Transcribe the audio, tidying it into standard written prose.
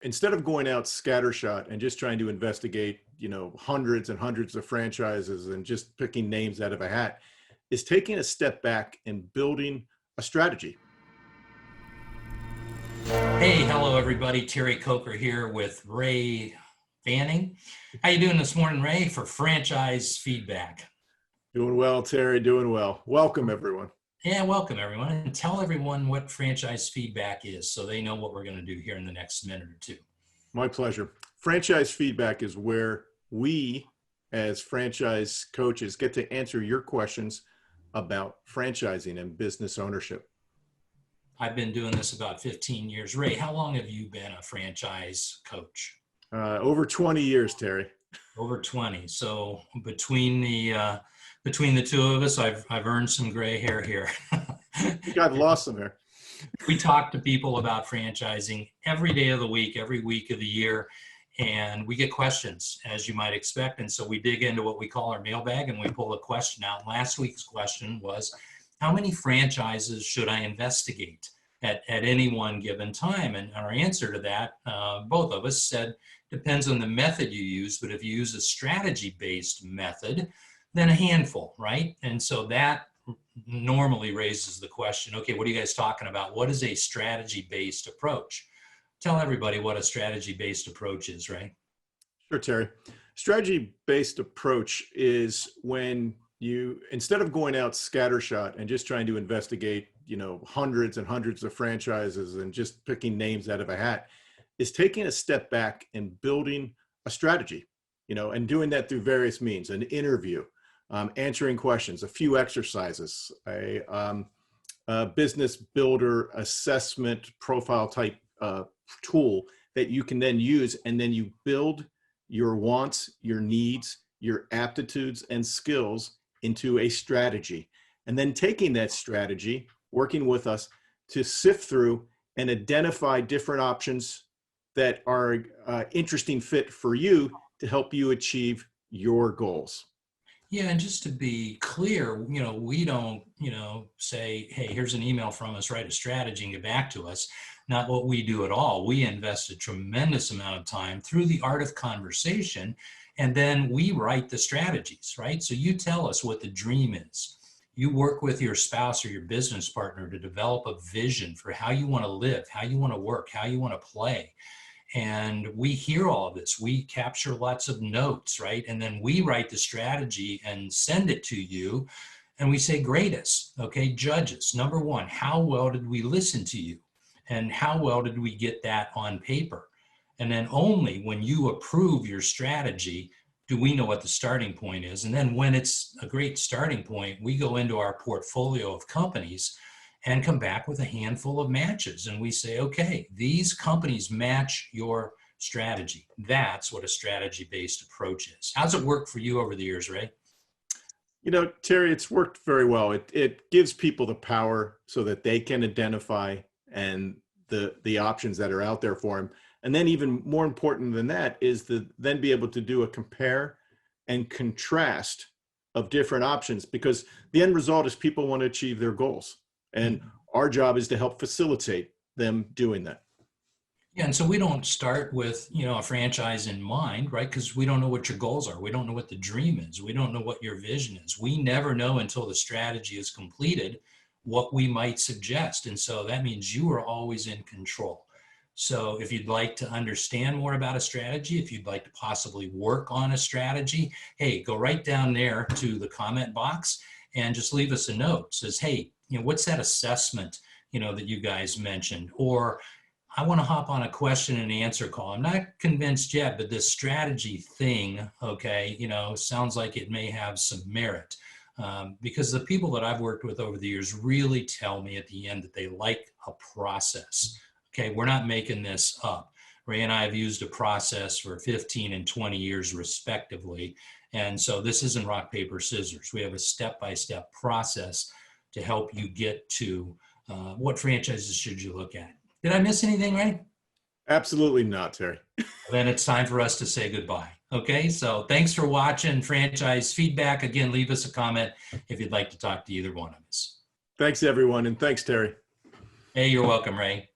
instead of going out scattershot and just trying to investigate, hundreds and hundreds of franchises and just picking names out of a hat, is taking a step back and building a strategy. Hey, hello everybody. Terry Coker here with Ray Fanning. How you doing this morning, Ray, for franchise feedback? Doing well, Terry, doing well. Welcome, everyone. Yeah, welcome everyone. And tell everyone what franchise feedback is so they know what we're going to do here in the next minute or two. My pleasure. Franchise feedback is where we, as franchise coaches, get to answer your questions about franchising and business ownership. I've been doing this about 15 years. Ray, how long have you been a franchise coach? Over 20 years, Terry. Over 20. So between the two of us, I've earned some gray hair here. You got lost some there. We talk to people about franchising every day of the week, every week of the year, and we get questions, as you might expect. And so we dig into what we call our mailbag and we pull a question out. Last week's question was, how many franchises should I investigate at any one given time? And our answer to that, both of us said, depends on the method you use, but if you use a strategy-based method, then a handful, right? And so that normally raises the question, okay, what are you guys talking about? What is a strategy-based approach? Tell everybody what a strategy-based approach is, right? Sure, Terry. Strategy-based approach is when you, instead of going out scattershot and just trying to investigate, hundreds and hundreds of franchises and just picking names out of a hat, is taking a step back and building a strategy, and doing that through various means: an interview, answering questions, a few exercises, a business builder assessment profile type tool that you can then use, and then you build your wants, your needs, your aptitudes and skills into a strategy, and then taking that strategy, working with us to sift through and identify different options that are interesting fit for you to help you achieve your goals. Yeah, and just to be clear, we don't, say, hey, here's an email from us, write a strategy and get back to us. Not what we do at all. We invest a tremendous amount of time through the art of conversation, and then we write the strategies, right? So you tell us what the dream is. You work with your spouse or your business partner to develop a vision for how you want to live, how you want to work, how you want to play. And we hear all of this. We capture lots of notes, right? And then we write the strategy and send it to you. And we say, grade us, okay? Judge us. Number one, how well did we listen to you? And how well did we get that on paper? And then only when you approve your strategy do we know what the starting point is. And then when it's a great starting point, we go into our portfolio of companies and come back with a handful of matches. And we say, okay, these companies match your strategy. That's what a strategy-based approach is. How's it work for you over the years, Ray? Terry, it's worked very well. It gives people the power so that they can identify and the options that are out there for them. And then even more important than that is to then be able to do a compare and contrast of different options, because the end result is people want to achieve their goals. And our job is to help facilitate them doing that. Yeah, and so we don't start with, a franchise in mind, right? Because we don't know what your goals are. We don't know what the dream is. We don't know what your vision is. We never know until the strategy is completed what we might suggest. And so that means you are always in control. So if you'd like to understand more about a strategy, if you'd like to possibly work on a strategy, hey, go right down there to the comment box and just leave us a note. It says, hey, what's that assessment, that you guys mentioned? Or I want to hop on a question and answer call. I'm not convinced yet, but this strategy thing, okay, sounds like it may have some merit. Because the people that I've worked with over the years really tell me at the end that they like a process. Okay, we're not making this up. Ray and I have used a process for 15 and 20 years respectively. And so this isn't rock, paper, scissors. We have a step-by-step process to help you get to what franchises should you look at. Did I miss anything, Ray? Absolutely not, Terry. Then it's time for us to say goodbye. Okay, so thanks for watching Franchise Feedback. Again, leave us a comment if you'd like to talk to either one of us. Thanks, everyone, and thanks, Terry. Hey, you're welcome, Ray.